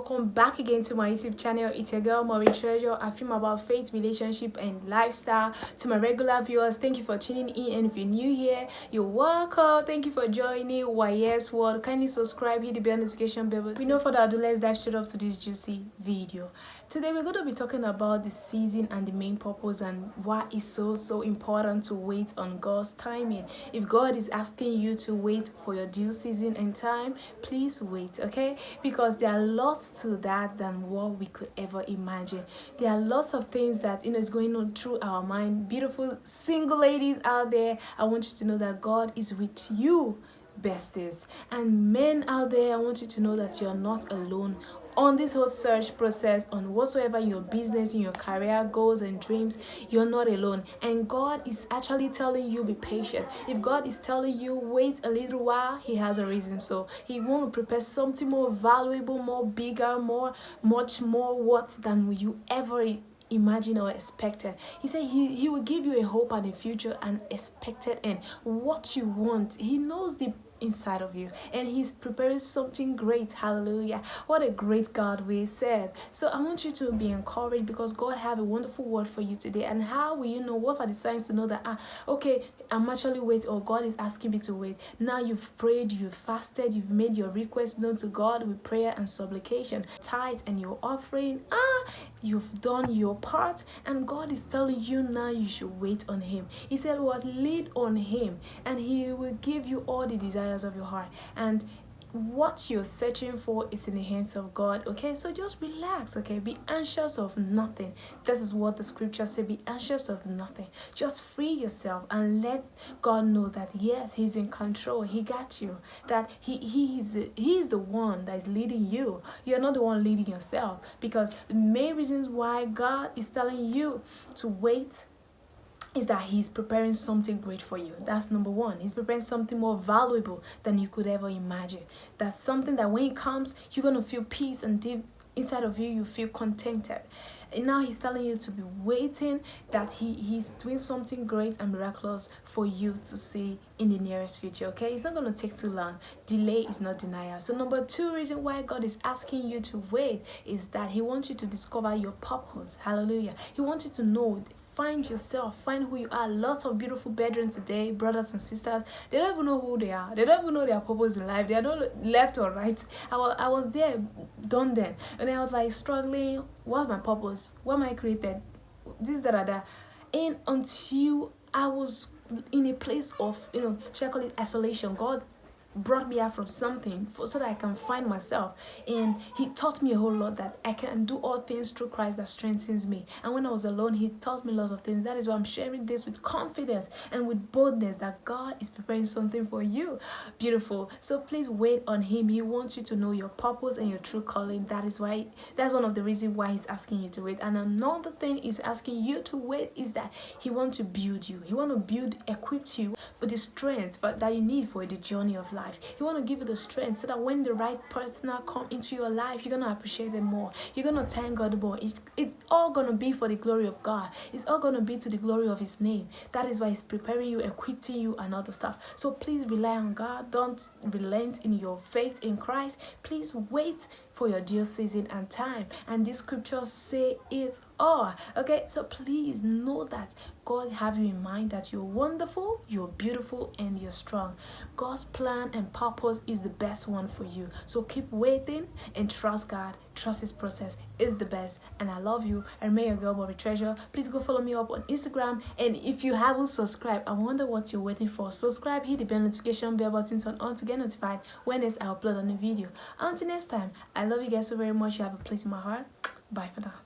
welcome back again to my YouTube channel. It's your girl Maureen Treasure. I film about faith, relationship and lifestyle. To my regular viewers, thank you for tuning in, and if you're new here, you're welcome. Thank you for joining YS World. Kindly subscribe, hit the bell notification bell. We no further ado, let's dive straight up to this juicy video. Today we're going to be talking about the season and the main purpose and why it's so important to wait on God's timing. If God is asking you to wait for your due season and time, please wait, okay? Because there are lots to that than what we could ever imagine. There are lots of things that is going on through our mind. Beautiful single ladies out there, I want you to know that God is with you, besties. And men out there, I want you to know that you're not alone on this whole search process, on whatsoever your business, in your career goals and dreams. You're not alone, and God is actually telling you be patient. If God is telling you wait a little while, he has a reason. So he want to prepare something more valuable, more bigger, much more worth than you ever imagine or expected. He said he will give you a hope and a future and expected end. What you want, he knows the inside of you, and he's preparing something great. Hallelujah. What a great God we serve. So I want you to be encouraged, because God have a wonderful word for you today. And how will you know? What are the signs to know that okay, I'm actually waiting, or God is asking me to wait? Now you've prayed, you've fasted, you've made your request known to God with prayer and supplication, tithe and your offering, you've done your part, and God is telling you now you should wait on him. He said, what? Lead on him, and he will give you all the desires of your heart. And what you're searching for is in the hands of God. Okay, so just relax. Okay, be anxious of nothing. This is what the scripture says: be anxious of nothing. Just free yourself and let God know that yes, he's in control. He got you. That he is the one that is leading you. You're not the one leading yourself. Because the main reasons why God is telling you to wait is that he's preparing something great for you. That's number one. He's preparing something more valuable than you could ever imagine. That's something that when it comes, you're going to feel peace, and deep inside of you, you feel contented. And now he's telling you to be waiting, that he's doing something great and miraculous for you to see in the nearest future. Okay, it's not going to take too long. Delay is not denial. So number two reason why God is asking you to wait is that he wants you to discover your purpose. Hallelujah. He wants you to know, find yourself, find who you are. Lots of beautiful brethren today, brothers and sisters, they don't even know who they are. They don't even know their purpose in life. They are not left or right. I was there, done then, and I was like struggling. What's my purpose? What am I created? This, that. And until I was in a place of, should I call it isolation, God brought me out from something so that I can find myself. And he taught me a whole lot, that I can do all things through Christ that strengthens me. And when I was alone, he taught me lots of things. That is why I'm sharing this with confidence and with boldness, that God is preparing something for you. Beautiful. So please wait on him. He wants you to know your purpose and your true calling. That's one of the reasons why he's asking you to wait. And another thing he's asking you to wait is that he wants to build you. He wants to equip you with the strength that you need for the journey of life. He want to give you the strength so that when the right person come into your life, you're going to appreciate them more. You're going to thank God more. It's all going to be for the glory of God. It's all going to be to the glory of his name. That is why he's preparing you, equipping you and other stuff. So please rely on God. Don't relent in your faith in Christ. Please wait for your due season and time. And these scriptures say it all. Okay, so please know that God have you in mind, that you're wonderful, you're beautiful, and you're strong. God's plan and purpose is the best one for you. So keep waiting and trust God. Trust his process is the best. And I love you. And may your girl Maureen Treasure. Please go follow me up on Instagram. And if you haven't subscribed, I wonder what you're waiting for. Subscribe, hit the bell notification bell button, turn on to get notified when I upload a new video. Until next time, I love you guys so very much. You have a place in my heart. Bye for now.